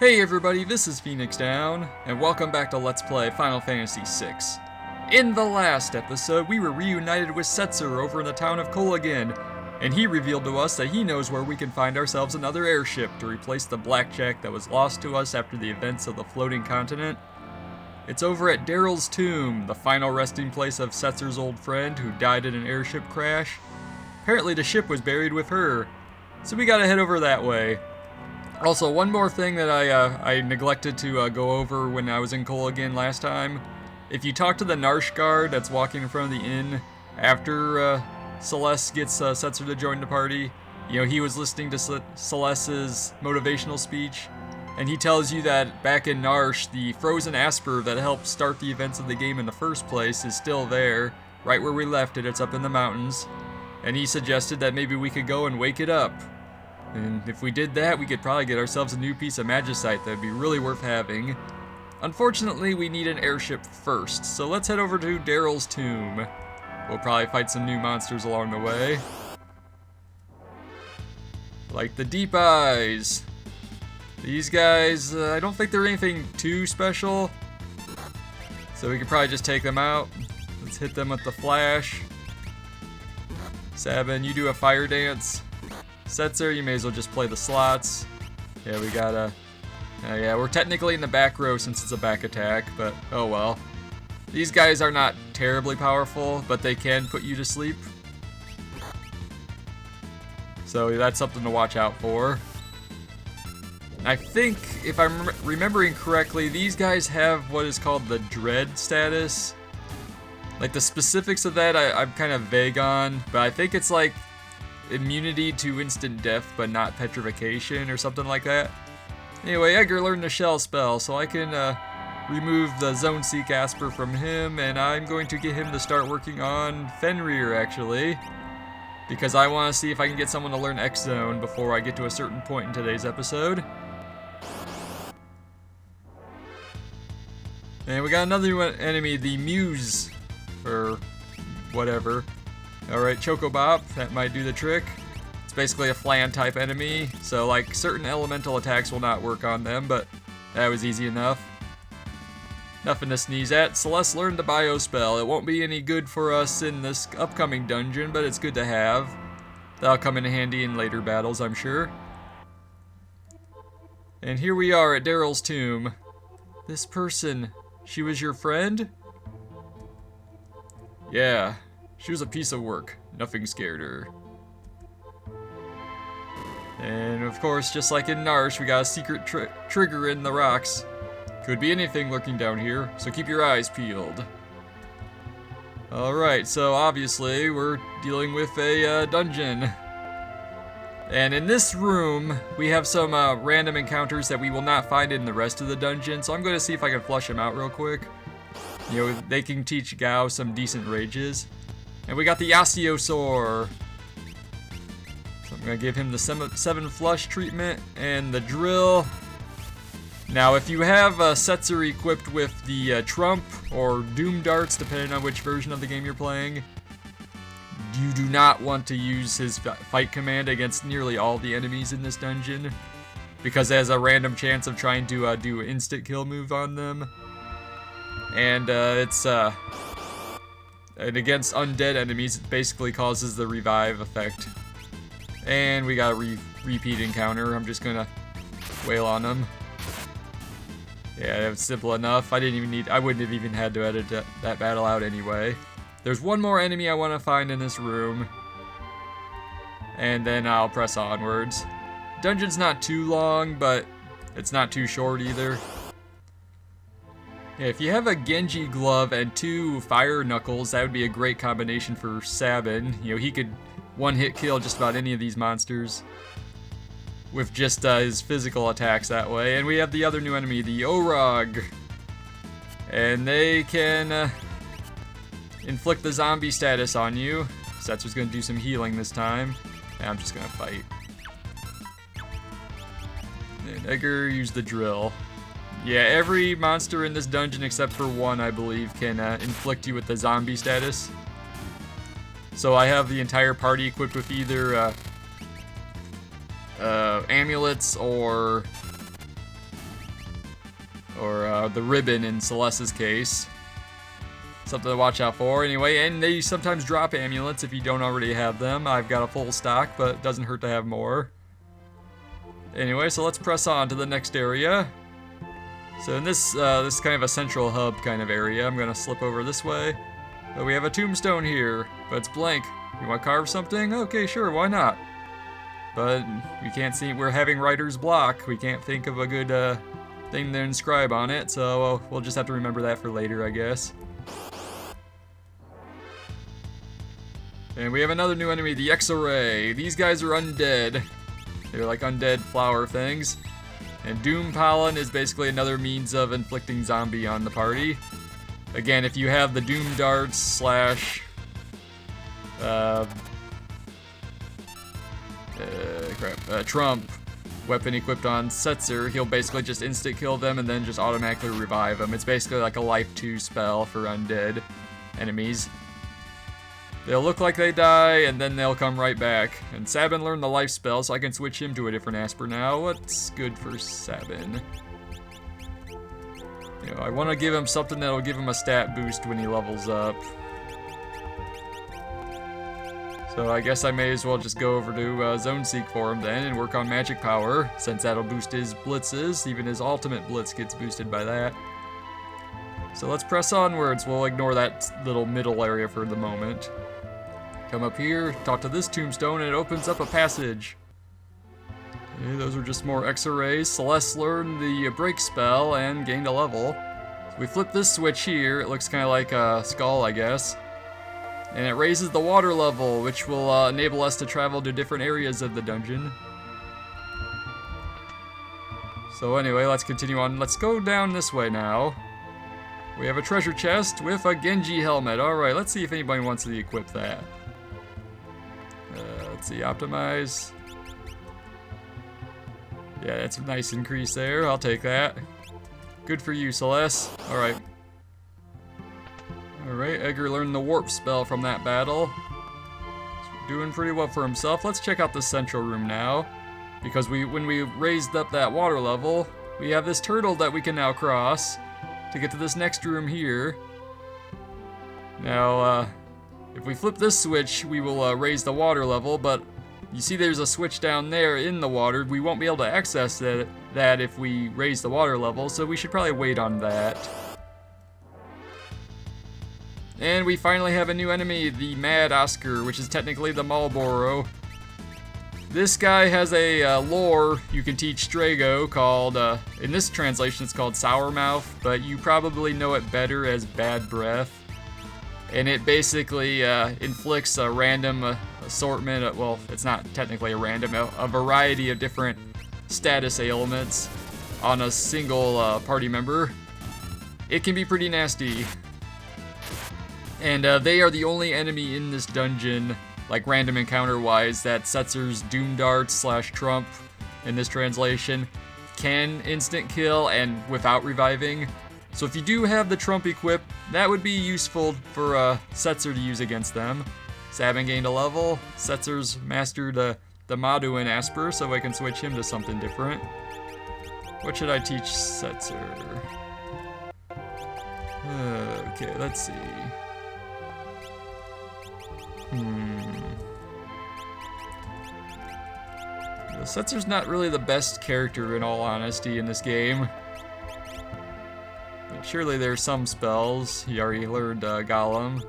Hey everybody, this is Phoenix Down, and welcome back to Let's Play Final Fantasy VI. In the last episode, we were reunited with Setzer over in the town of Kolagan, and he revealed to us that he knows where we can find ourselves another airship to replace the blackjack that was lost to us after the events of the floating continent. It's over at Daryl's tomb, the final resting place of Setzer's old friend who died in an airship crash. Apparently the ship was buried with her, so we gotta head over that way. Also, one more thing that I neglected to go over when I was in Kolagan last time. If you talk to the Narsh guard that's walking in front of the inn after Celeste gets Setzer to join the party, you know, he was listening to Celeste's motivational speech, and he tells you that back in Narsh, the frozen Asper that helped start the events of the game in the first place is still there, right where we left it. It's up in the mountains, and he suggested that maybe we could go and wake it up. And if we did that, we could probably get ourselves a new piece of magicite that would be really worth having. Unfortunately, we need an airship first, so let's head over to Daryl's tomb. We'll probably fight some new monsters along the way. Like the Deep Eyes. These guys, I don't think they're anything too special, so we could probably just take them out. Let's hit them with the flash. Sabin, you do a fire dance. Setzer, you may as well just play the slots. Yeah, we gotta... yeah, we're technically in the back row since it's a back attack, but oh well. These guys are not terribly powerful, but they can put you to sleep. So that's something to watch out for. I think, if I'm remembering correctly, these guys have what is called the Dread status. Like, the specifics of that I'm kind of vague on, but I think it's like immunity to instant death, but not petrification or something like that. Anyway, Edgar learned the shell spell, so I can remove the Zone Seek Asper from him, and I'm going to get him to start working on Fenrir, actually, because I want to see if I can get someone to learn X-Zone before I get to a certain point in today's episode. And we got another enemy, the Muse, or whatever. Alright, Chocobop, that might do the trick. It's basically a Flan type enemy, so like certain elemental attacks will not work on them, but that was easy enough. Nothing to sneeze at. Celeste learned the bio spell. It won't be any good for us in this upcoming dungeon, but it's good to have. That'll come in handy in later battles, I'm sure. And here we are at Daryl's tomb. This person, she was your friend? Yeah. She was a piece of work. Nothing scared her. And of course, just like in Narsh, we got a secret trigger in the rocks. Could be anything lurking down here, so keep your eyes peeled. Alright, so obviously we're dealing with a dungeon. And in this room, we have some random encounters that we will not find in the rest of the dungeon, so I'm going to see if I can flush them out real quick. You know, they can teach Gao some decent rages. And we got the Yasiosaur. So I'm going to give him the 7 flush treatment and the drill. Now, if you have Setzer equipped with the Trump or Doom Darts, depending on which version of the game you're playing, you do not want to use his fight command against nearly all the enemies in this dungeon, because it has a random chance of trying to do an instant kill move on them. And and against undead enemies, it basically causes the revive effect. And we got a repeat encounter. I'm just gonna wail on them. Yeah, it was simple enough. I wouldn't have even had to edit that battle out anyway. There's one more enemy I want to find in this room, and then I'll press onwards. Dungeon's not too long, but it's not too short either. Yeah, if you have a Genji glove and 2 fire knuckles, that would be a great combination for Sabin. You know, he could one-hit kill just about any of these monsters with just his physical attacks that way. And we have the other new enemy, the Orog. And they can inflict the zombie status on you. Setzer's going to do some healing this time. And I'm just going to fight. And Edgar, use the drill. Yeah, every monster in this dungeon except for one, I believe, can inflict you with the zombie status. So I have the entire party equipped with either amulets or or the ribbon in Celeste's case. Something to watch out for anyway, and they sometimes drop amulets if you don't already have them. I've got a full stock, but it doesn't hurt to have more. Anyway, so let's press on to the next area. So in this is kind of a central hub kind of area. I'm gonna slip over this way. But we have a tombstone here, but it's blank. You want to carve something? Okay, sure, why not? But we can't see, we're having writer's block. We can't think of a good thing to inscribe on it, so we'll just have to remember that for later, I guess. And we have another new enemy, the Xray. These guys are undead. They're like undead flower things. And Doom Pollen is basically another means of inflicting zombie on the party. Again, if you have the Doom Darts slash Trump weapon equipped on Setzer, he'll basically just instant kill them and then just automatically revive them. It's basically like a life 2 spell for undead enemies. They'll look like they die, and then they'll come right back. And Sabin learned the life spell, so I can switch him to a different Asper now. What's good for Sabin? You know, I want to give him something that'll give him a stat boost when he levels up. So I guess I may as well just go over to Zone Seek for him then and work on magic power, since that'll boost his blitzes. Even his ultimate blitz gets boosted by that. So let's press onwards. We'll ignore that little middle area for the moment. Come up here, talk to this tombstone, and it opens up a passage. Okay, those are just more Xrays. Celeste learned the break spell and gained a level. So we flip this switch here. It looks kind of like a skull, I guess. And it raises the water level, which will enable us to travel to different areas of the dungeon. So anyway, let's continue on. Let's go down this way now. We have a treasure chest with a Genji helmet. Alright, let's see if anybody wants to equip that. Let's see, optimize. Yeah, that's a nice increase there. I'll take that. Good for you, Celeste. Alright. Alright, Edgar learned the warp spell from that battle. Doing pretty well for himself. Let's check out the central room now. Because when we raised up that water level, we have this turtle that we can now cross to get to this next room here. Now, if we flip this switch, we will raise the water level, but you see there's a switch down there in the water. We won't be able to access that if we raise the water level, so we should probably wait on that. And we finally have a new enemy, the Madoscar, which is technically the Marlboro. This guy has a lore you can teach Strago called, in this translation it's called Sour Mouth, but you probably know it better as Bad Breath. And it basically inflicts a random assortment, well, it's not technically a random, a variety of different status ailments on a single party member. It can be pretty nasty. And they are the only enemy in this dungeon, like random encounter-wise, that Setzer's Doom Darts slash Trump, in this translation, can instant kill and without reviving. So if you do have the Trump equip, that would be useful for Setzer to use against them. Sabin gained a level. Setzer's mastered the Maduin Asper, so I can switch him to something different. What should I teach Setzer? Okay, let's see. Setzer's not really the best character, in all honesty, in this game. But surely there's some spells. He already learned Golem.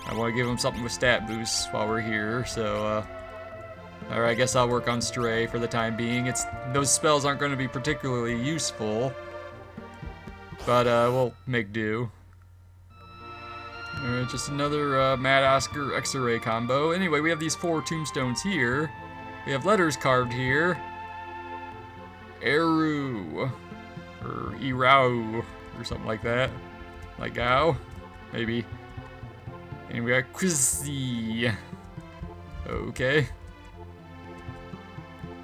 I want to give him something with stat boosts while we're here, so alright, I guess I'll work on Xray for the time being. Those spells aren't going to be particularly useful, but we'll make do. Alright, just another Madoscar Xray combo. Anyway, we have these 4 tombstones here. We have letters carved here. Eru. Or Irau. Or something like that. Like Gao? Maybe. And we got Quizzy. Okay.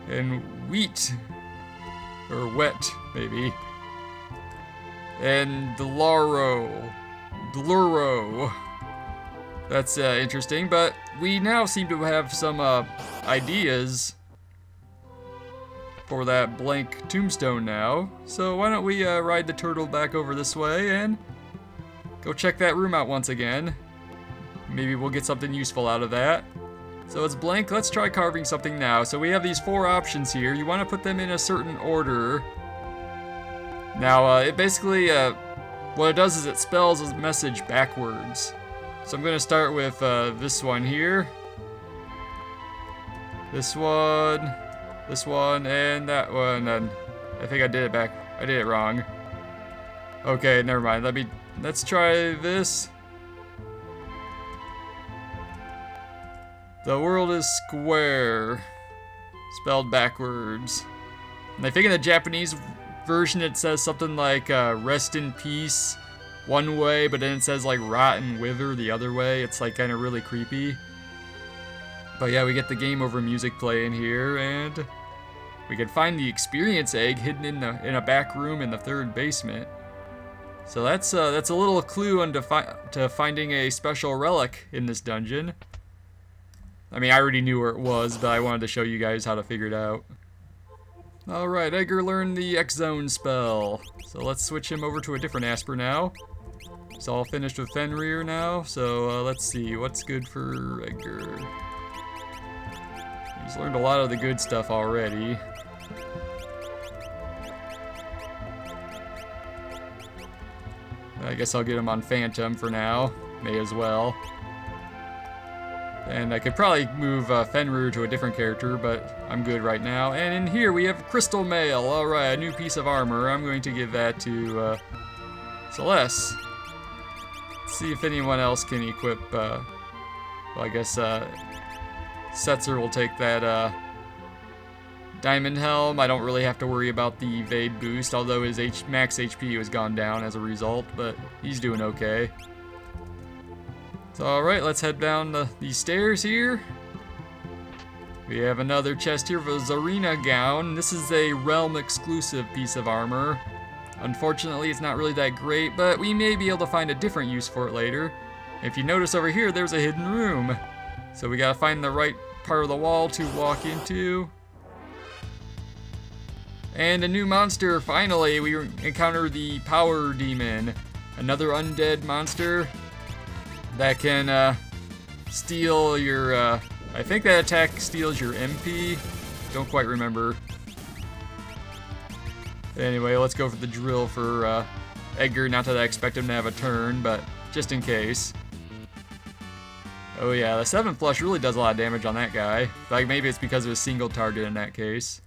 And wheat. Or wet, maybe. And Delaro. That's interesting, but we now seem to have some ideas for that blank tombstone now. So why don't we ride the turtle back over this way and go check that room out once again. Maybe we'll get something useful out of that. So it's blank. Let's try carving something now. So we have these 4 options here. You want to put them in a certain order. Now, it basically, what it does is it spells a message backwards. So I'm going to start with this one here. This one, and that one. And I think I did it wrong. Okay, never mind. Let's try this. The world is square, spelled backwards. And I think in the Japanese version it says something like rest in peace one way, but then it says like rot and wither the other way. It's like kind of really creepy. But yeah, we get the game over music playing here, and we can find the experience egg hidden in a back room in the 3rd basement. So that's a little clue to finding a special relic in this dungeon. I mean, I already knew where it was, but I wanted to show you guys how to figure it out. Alright, Edgar learned the X-Zone spell. So let's switch him over to a different Asper now. He's all finished with Fenrir now, so let's see, what's good for Edgar? He's learned a lot of the good stuff already. I guess I'll get him on Phantom for now. May as well. And I could probably move Fenrir to a different character, but I'm good right now. And in here we have Crystal Mail. Alright, a new piece of armor. I'm going to give that to Celeste. Let's see if anyone else can equip, well, I guess Setzer will take that Diamond Helm. I don't really have to worry about the evade boost, although his max HP has gone down as a result, but he's doing okay. So alright, let's head down these stairs here. We have another chest here for Zarina Gown. This is a realm exclusive piece of armor. Unfortunately, it's not really that great, but we may be able to find a different use for it later. If you notice over here, there's a hidden room. So we gotta find the right part of the wall to walk into. And a new monster, finally! We encounter the Power Demon. Another undead monster that can steal your, I think that attack steals your MP. Don't quite remember. Anyway, let's go for the drill for Edgar. Not that I expect him to have a turn, but just in case. Oh yeah, the 7 flush really does a lot of damage on that guy. Like maybe it's because of a single target in that case.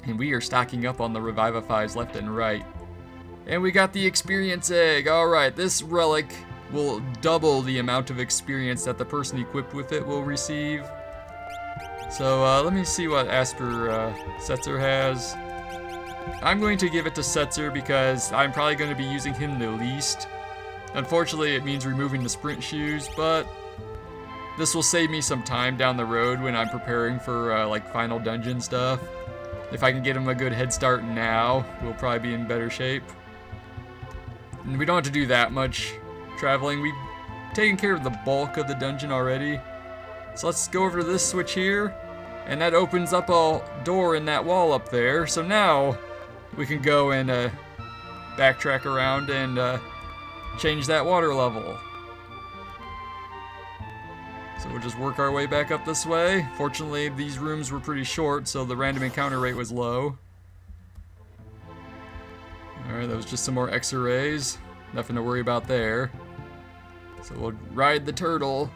And we are stocking up on the Revivifies left and right. And we got the experience egg. Alright, this relic will double the amount of experience that the person equipped with it will receive. So let me see what Asper Setzer has. I'm going to give it to Setzer because I'm probably going to be using him the least. Unfortunately, it means removing the sprint shoes, but this will save me some time down the road when I'm preparing for like final dungeon stuff. If I can get him a good head start now, we'll probably be in better shape. And we don't have to do that much traveling. We've taken care of the bulk of the dungeon already. So let's go over to this switch here, and that opens up a door in that wall up there. So now we can go and backtrack around and change that water level. So we'll just work our way back up this way. Fortunately, these rooms were pretty short, so the random encounter rate was low. Alright, that was just some more Xrays. Nothing to worry about there. So we'll ride the turtle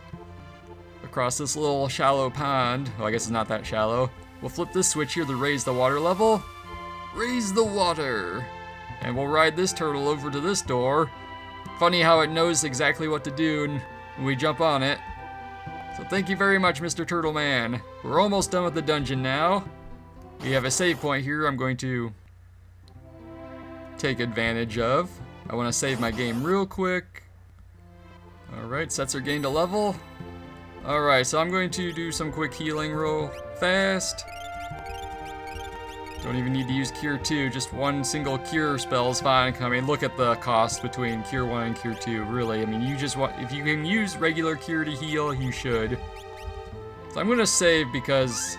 across this little shallow pond. Oh, I guess it's not that shallow. We'll flip this switch here to raise the water level. Raise the water! And we'll ride this turtle over to this door. Funny how it knows exactly what to do when we jump on it. So thank you very much, Mr. Turtle Man. We're almost done with the dungeon now. We have a save point here I'm going to take advantage of. I want to save my game real quick. Alright, Setzer gained a level. Alright, so I'm going to do some quick healing real fast. Don't even need to use Cure 2, just one single Cure spell is fine. I mean, look at the cost between Cure 1 and Cure 2, really. I mean, you just want, if you can use regular Cure to heal, you should. So I'm going to save because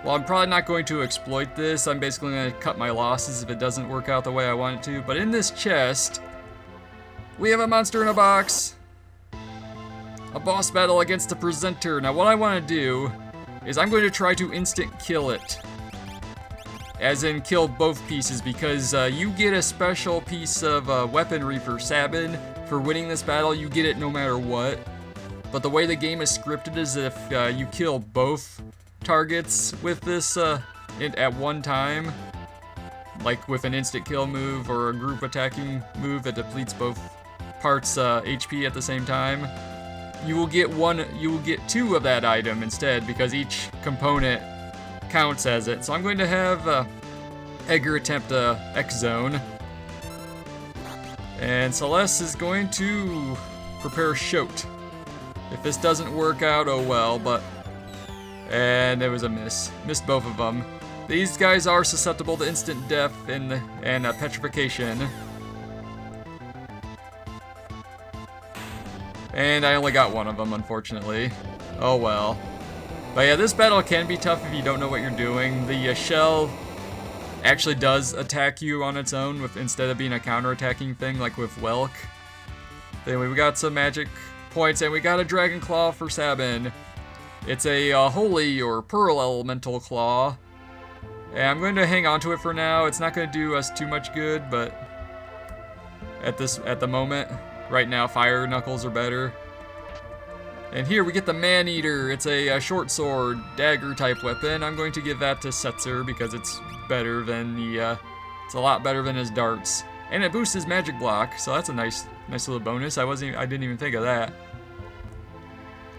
Well, I'm probably not going to exploit this. I'm basically going to cut my losses if it doesn't work out the way I want it to. But in this chest, we have a monster in a box. A boss battle against the presenter. Now what I want to do is I'm going to try to instant kill it. As in kill both pieces, because you get a special piece of weaponry for Sabin. For winning this battle, you get it no matter what. But the way the game is scripted is if you kill both targets with this at one time, like with an instant kill move or a group attacking move that depletes both parts HP at the same time, you will get two of that item instead, because each component counts as it. So I'm going to have Edgar attempt a X zone, and Celeste is going to prepare Shoat. If this doesn't work out, oh well, but... And it was a miss. Missed both of them. These guys are susceptible to instant death and petrification. And I only got one of them, unfortunately. Oh well. But yeah, this battle can be tough if you don't know what you're doing. The shell actually does attack you on its own instead of being a counter-attacking thing like with Welk. Anyway, we got some magic points, and we got a Dragon Claw for Sabin. It's a Holy or Pearl Elemental Claw. And I'm going to hang on to it for now. It's not going to do us too much good, but at the moment, right now, Fire Knuckles are better. And here we get the Man-Eater. It's a short sword, dagger type weapon. I'm going to give that to Setzer because it's better than it's a lot better than his darts. And it boosts his magic block, so that's a nice little bonus. I didn't even think of that.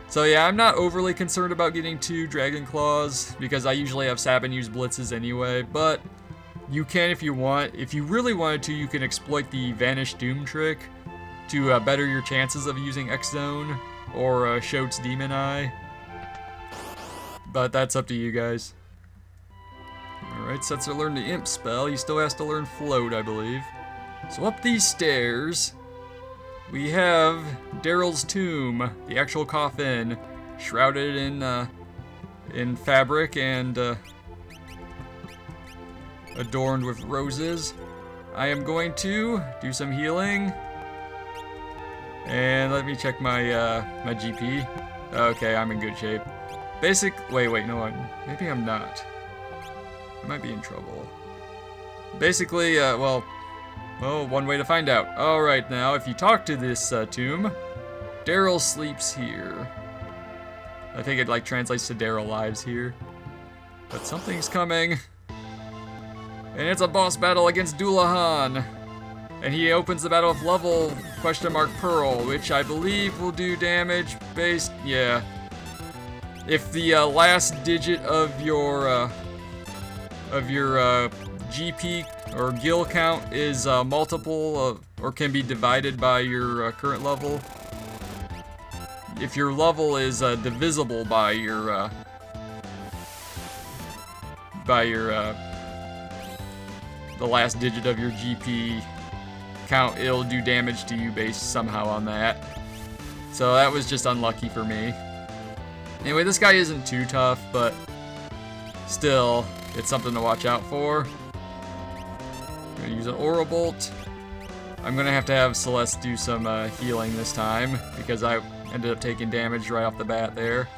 So yeah, I'm not overly concerned about getting 2 Dragon Claws because I usually have Sabin use blitzes anyway, but you can if you want. If you really wanted to, you can exploit the Vanish Doom trick to better your chances of using X Zone or Shoat's Demon Eye. But that's up to you guys. Alright, Setzer learned the Imp spell. He still has to learn Float, I believe. So up these stairs, we have Daryl's tomb, the actual coffin, shrouded in fabric and adorned with roses. I am going to do some healing, and let me check my my GP. Okay, I'm in good shape. Wait, no, maybe I'm not. I might be in trouble. Basically, well, one way to find out. Alright, now, if you talk to this tomb, Daryl sleeps here. I think it, like, translates to Daryl lives here. But something's coming. And it's a boss battle against Dullahan. And he opens the battle with level Pearl, which I believe will do damage based, yeah. If the last digit of your GP or gil count is multiple or can be divided by your current level. If your level is divisible by your the last digit of your GP count, it'll do damage to you based somehow on that. So that was just unlucky for me. Anyway, this guy isn't too tough, but still, it's something to watch out for. I'm gonna use an Aura Bolt. I'm gonna have to have Celeste do some healing this time because I ended up taking damage right off the bat there.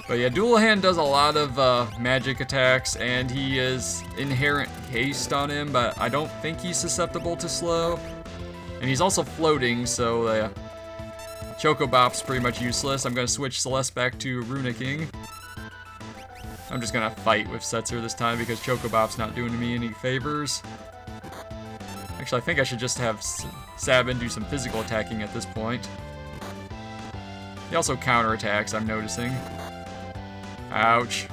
But yeah, Dullahan does a lot of magic attacks, and he is inherent haste on him, but I don't think he's susceptible to slow. And he's also floating, so Choco Bop's pretty much useless. I'm gonna switch Celeste back to Runicking. I'm just gonna fight with Setzer this time because Choco Bop's not doing me any favors. Actually, I think I should just have Sabin do some physical attacking at this point. He also counterattacks, I'm noticing. Ouch.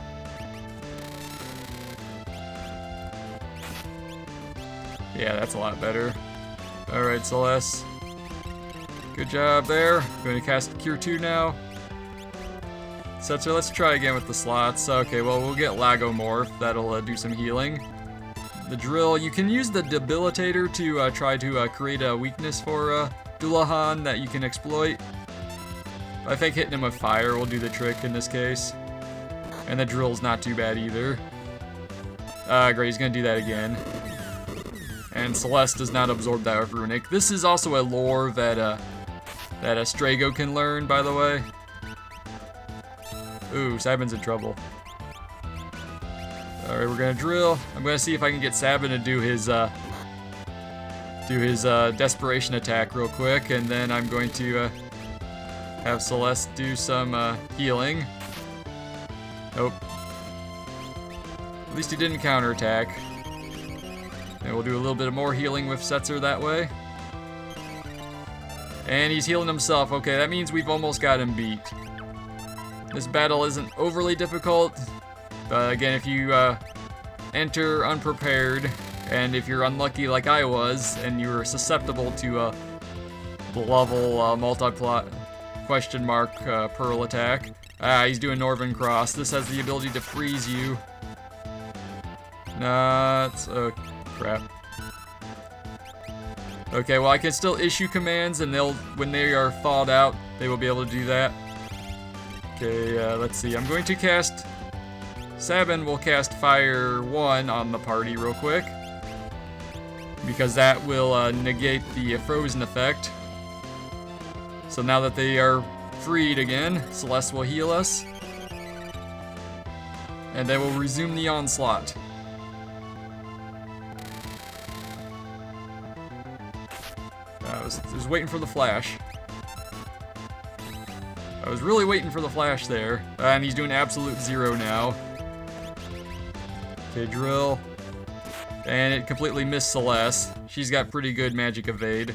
Yeah, that's a lot better. Alright, Celeste. Good job there. Going to cast Cure 2 now. Setzer, let's try again with the slots. Okay, well, we'll get Lagomorph. That'll do some healing. The drill, you can use the debilitator to try to create a weakness for Dullahan that you can exploit. I think hitting him with fire will do the trick in this case. And the drill's not too bad either. Great, he's gonna do that again. And Celeste does not absorb that with Runic. This is also a lore that a Strago can learn, by the way. Ooh, Sabin's in trouble. Alright, we're gonna drill. I'm gonna see if I can get Sabin to do his desperation attack real quick, and then I'm going to have Celeste do some healing. Nope. At least he didn't counterattack. And we'll do a little bit more healing with Setzer that way. And he's healing himself. Okay, that means we've almost got him beat. This battle isn't overly difficult. But again, if you enter unprepared, and if you're unlucky like I was, and you were susceptible to a level multi-plot question mark Pearl attack. He's doing Northern Cross. This has the ability to freeze you. Oh, crap. Okay, well I can still issue commands, and when they are thawed out, they will be able to do that. Okay, let's see. I'm going to cast... Sabin will cast Fire 1 on the party real quick, because that will negate the frozen effect. So now that they are freed again, Celeste will heal us, and then we'll resume the onslaught. I was waiting for the flash. I was really waiting for the flash there. And he's doing absolute zero now. Okay, drill. And it completely missed Celeste. She's got pretty good magic evade.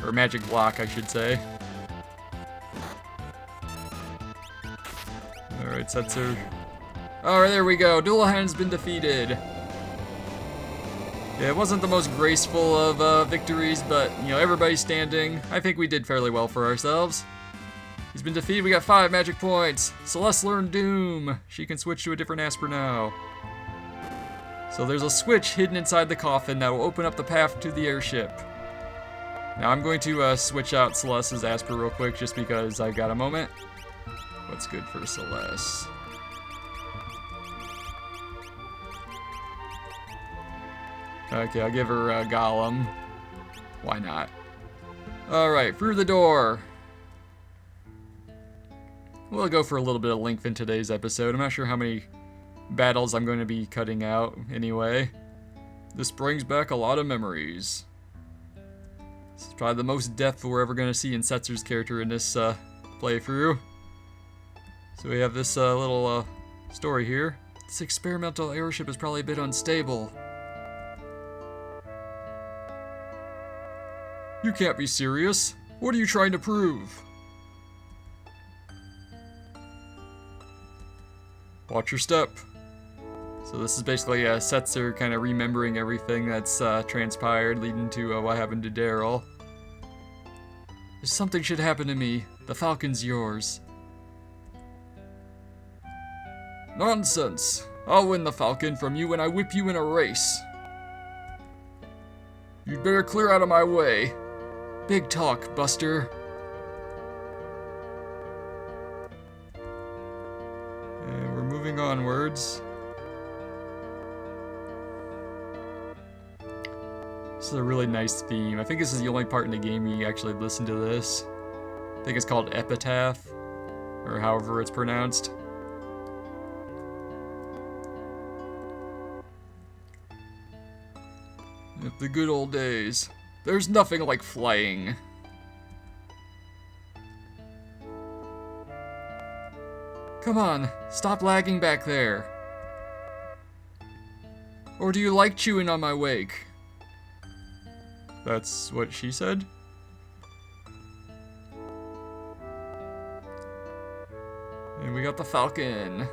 Or magic block, I should say. Alright, Setzer. Alright, there we go. Dullahan's been defeated. Yeah, it wasn't the most graceful of victories, but, you know, everybody's standing. I think we did fairly well for ourselves. He's been defeated. We got 5 magic points. Celeste learned Doom. She can switch to a different Asper now. So there's a switch hidden inside the coffin that will open up the path to the airship. Now I'm going to switch out Celeste's Asper real quick just because I got a moment. What's good for Celeste? Okay, I'll give her Golem. Why not? Alright, through the door. We'll go for a little bit of length in today's episode. I'm not sure how many battles I'm going to be cutting out anyway. This brings back a lot of memories. This is probably the most depth we're ever going to see in Setzer's character in this playthrough. So we have this little story here. This experimental airship is probably a bit unstable. You can't be serious. What are you trying to prove? Watch your step. So this is basically Setzer kind of remembering everything that's transpired, leading to what happened to Daryl. If something should happen to me, the Falcon's yours. Nonsense! I'll win the Falcon from you when I whip you in a race. You'd better clear out of my way. Big talk, Buster. And we're moving onwards. This is a really nice theme. I think this is the only part in the game you actually listen to this. I think it's called Epitaph, or however it's pronounced. The good old days. There's nothing like flying. Come on, stop lagging back there. Or do you like chewing on my wake? That's what she said? And we got the Falcon.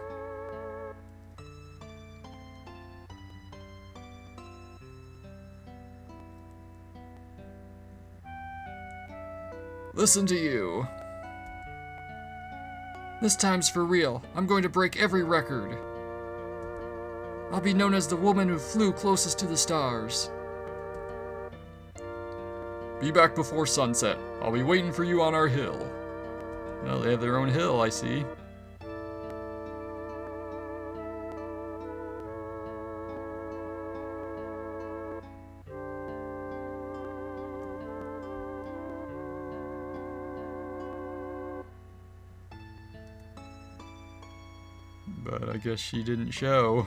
Listen to you. This time's for real. I'm going to break every record. I'll be known as the woman who flew closest to the stars. Be back before sunset. I'll be waiting for you on our hill. Well, they have their own hill, I see. But I guess she didn't show.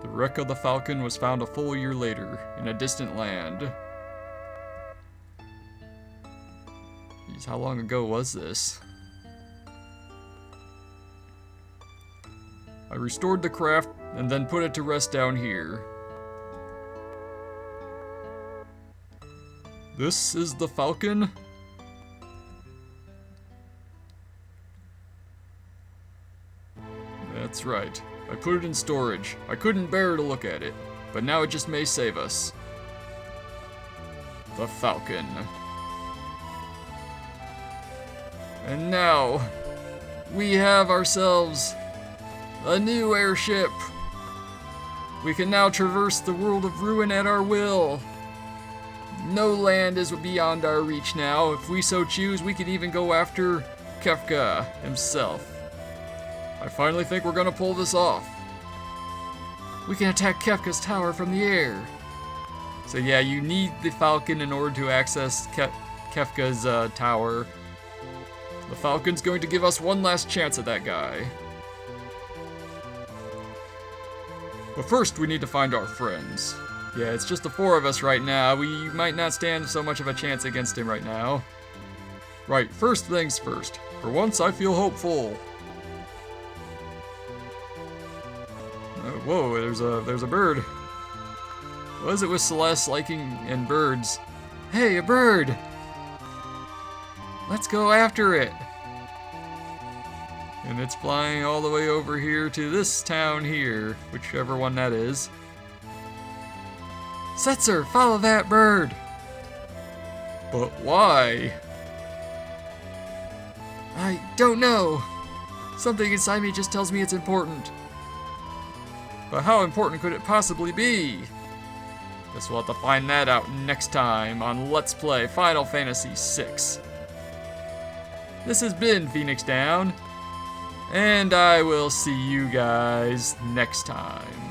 The wreck of the Falcon was found a full year later in a distant land. Jeez, how long ago was this? I restored the craft and then put it to rest down here. This is the Falcon? That's right. I put it in storage. I couldn't bear to look at it, but now it just may save us. The Falcon. And now, we have ourselves a new airship. We can now traverse the world of ruin at our will. No land is beyond our reach now. If we so choose, we could even go after Kefka himself. I finally think we're gonna pull this off. We can attack Kefka's tower from the air. So yeah, you need the Falcon in order to access Kefka's tower. The Falcon's going to give us one last chance at that guy. But first, we need to find our friends. Yeah, it's just the 4 of us right now. We might not stand so much of a chance against him right now. Right, first things first. For once, I feel hopeful. Whoa, there's a bird. What is it with Celeste liking and birds? Hey, a bird! Let's go after it! And it's flying all the way over here to this town here, whichever one that is. Setzer, follow that bird! But why? I don't know. Something inside me just tells me it's important. But how important could it possibly be? Guess we'll have to find that out next time on Let's Play Final Fantasy VI. This has been Phoenix Down, and I will see you guys next time.